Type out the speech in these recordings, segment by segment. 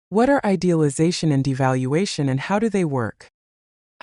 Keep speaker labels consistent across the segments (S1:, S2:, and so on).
S1: What are idealization and devaluation and how do they work?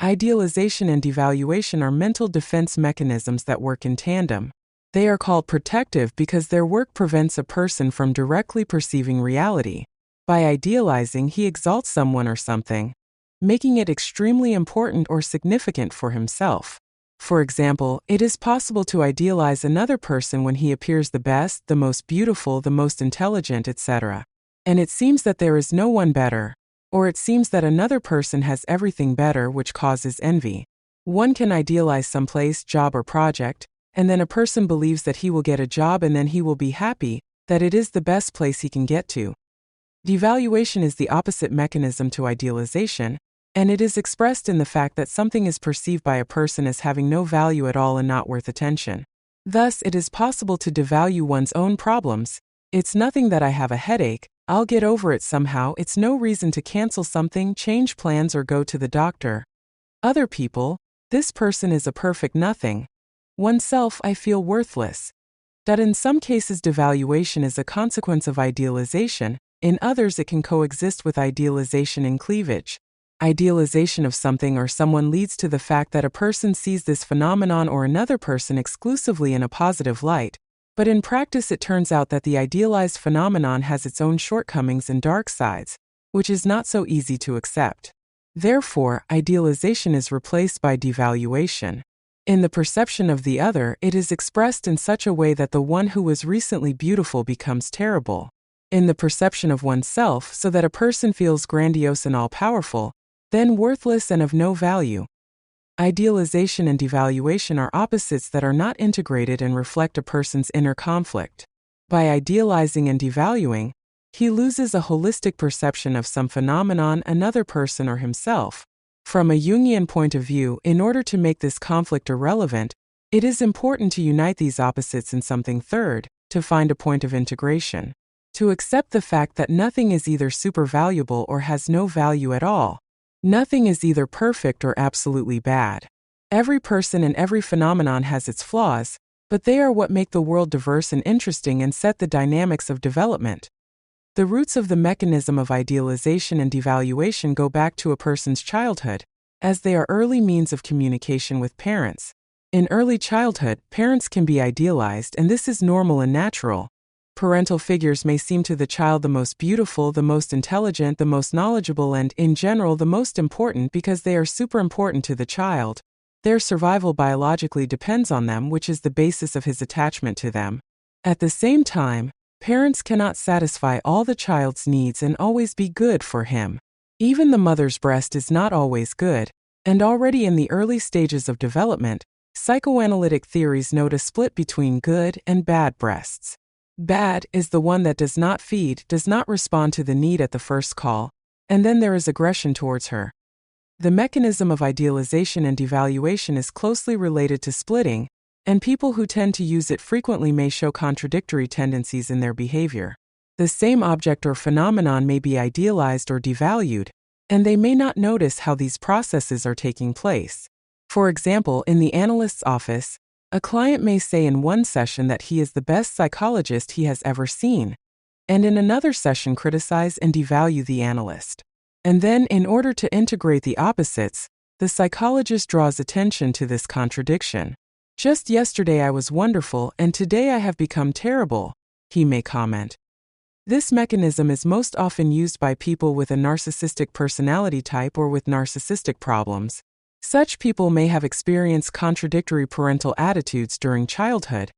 S1: Idealization and devaluation are mental defense mechanisms that work in tandem. They are called protective because their work prevents a person from directly perceiving reality. By idealizing, he exalts someone or something, making it extremely important or significant for himself. For example, it is possible to idealize another person when he appears the best, the most beautiful, the most intelligent, etc. And it seems that there is no one better, or it seems that another person has everything better, which causes envy. One can idealize some place, job, or project, and then a person believes that he will get a job and then he will be happy, that it is the best place he can get to. Devaluation is the opposite mechanism to idealization, and it is expressed in the fact that something is perceived by a person as having no value at all and not worth attention. Thus, it is possible to devalue one's own problems. It's nothing that I have a headache, I'll get over it somehow, it's no reason to cancel something, change plans, or go to the doctor. Other people, this person is a perfect nothing. Oneself, I feel worthless. That in some cases devaluation is a consequence of idealization, in others it can coexist with idealization and cleavage. Idealization of something or someone leads to the fact that a person sees this phenomenon or another person exclusively in a positive light, but in practice it turns out that the idealized phenomenon has its own shortcomings and dark sides, which is not so easy to accept. Therefore, idealization is replaced by devaluation. In the perception of the other, it is expressed in such a way that the one who was recently beautiful becomes terrible. In the perception of oneself, so that a person feels grandiose and all-powerful, then worthless and of no value. Idealization and devaluation are opposites that are not integrated and reflect a person's inner conflict. By idealizing and devaluing, he loses a holistic perception of some phenomenon, another person, or himself. From a Jungian point of view, in order to make this conflict irrelevant, it is important to unite these opposites in something third, to find a point of integration. To accept the fact that nothing is either super valuable or has no value at all. Nothing is either perfect or absolutely bad. Every person and every phenomenon has its flaws, but they are what make the world diverse and interesting and set the dynamics of development. The roots of the mechanism of idealization and devaluation go back to a person's childhood, as they are early means of communication with parents. In early childhood, parents can be idealized, and this is normal and natural. Parental figures may seem to the child the most beautiful, the most intelligent, the most knowledgeable, and, in general, the most important because they are super important to the child. Their survival biologically depends on them, which is the basis of his attachment to them. At the same time, parents cannot satisfy all the child's needs and always be good for him. Even the mother's breast is not always good, and already in the early stages of development, psychoanalytic theories note a split between good and bad breasts. Bad is the one that does not feed, does not respond to the need at the first call, and then there is aggression towards her. The mechanism of idealization and devaluation is closely related to splitting, and people who tend to use it frequently may show contradictory tendencies in their behavior. The same object or phenomenon may be idealized or devalued, and they may not notice how these processes are taking place. For example, in the analyst's office, a client may say in one session that he is the best psychologist he has ever seen, and in another session criticize and devalue the analyst. And then, in order to integrate the opposites, the psychologist draws attention to this contradiction. Just yesterday I was wonderful, and today I have become terrible, he may comment. This mechanism is most often used by people with a narcissistic personality type or with narcissistic problems. Such people may have experienced contradictory parental attitudes during childhood,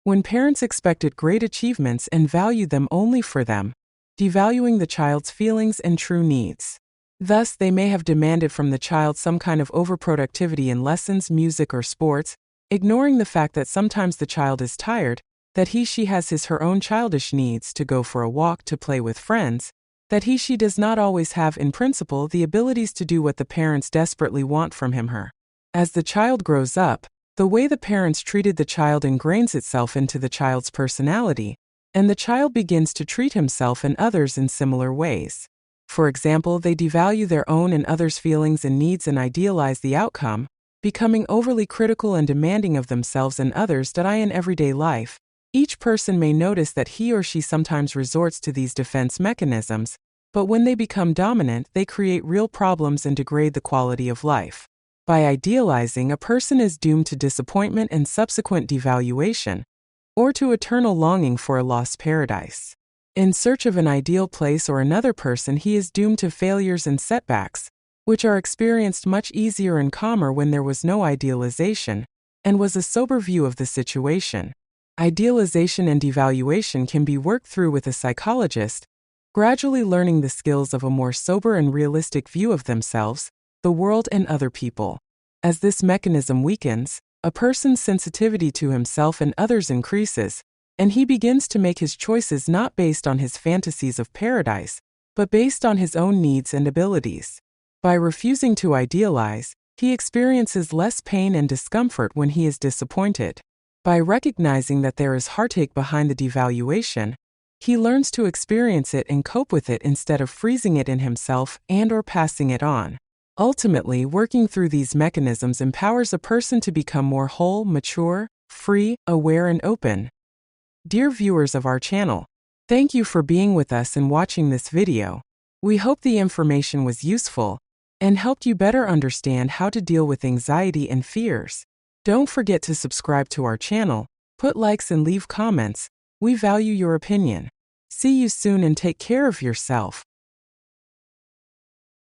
S1: when parents expected great achievements and valued them only for them, devaluing the child's feelings and true needs. Thus, they may have demanded from the child some kind of overproductivity in lessons, music, or sports, ignoring the fact that sometimes the child is tired, that he/she has her own childish needs to go for a walk, to play with friends, that he/she does not always have in principle the abilities to do what the parents desperately want from him/her. As the child grows up, the way the parents treated the child ingrains itself into the child's personality, and the child begins to treat himself and others in similar ways. For example, they devalue their own and others' feelings and needs and idealize the outcome, becoming overly critical and demanding of themselves and others. In everyday life, each person may notice that he or she sometimes resorts to these defense mechanisms, But when they become dominant, they create real problems and degrade the quality of life. By idealizing, a person is doomed to disappointment and subsequent devaluation, or to eternal longing for a lost paradise. In search of an ideal place or another person, he is doomed to failures and setbacks, which are experienced much easier and calmer when there was no idealization, and was a sober view of the situation. Idealization and devaluation can be worked through with a psychologist, gradually learning the skills of a more sober and realistic view of themselves, the world, and other people. As this mechanism weakens, a person's sensitivity to himself and others increases, and he begins to make his choices not based on his fantasies of paradise, but based on his own needs and abilities. By refusing to idealize, he experiences less pain and discomfort when he is disappointed. By recognizing that there is heartache behind the devaluation, he learns to experience it and cope with it instead of freezing it in himself and/or passing it on. Ultimately, working through these mechanisms empowers a person to become more whole, mature, free, aware, and open. Dear viewers of our channel, thank you for being with us and watching this video. We hope the information was useful and helped you better understand how to deal with anxiety and fears. Don't forget to subscribe to our channel, put likes, and leave comments. We value your opinion. See you soon and take care of yourself.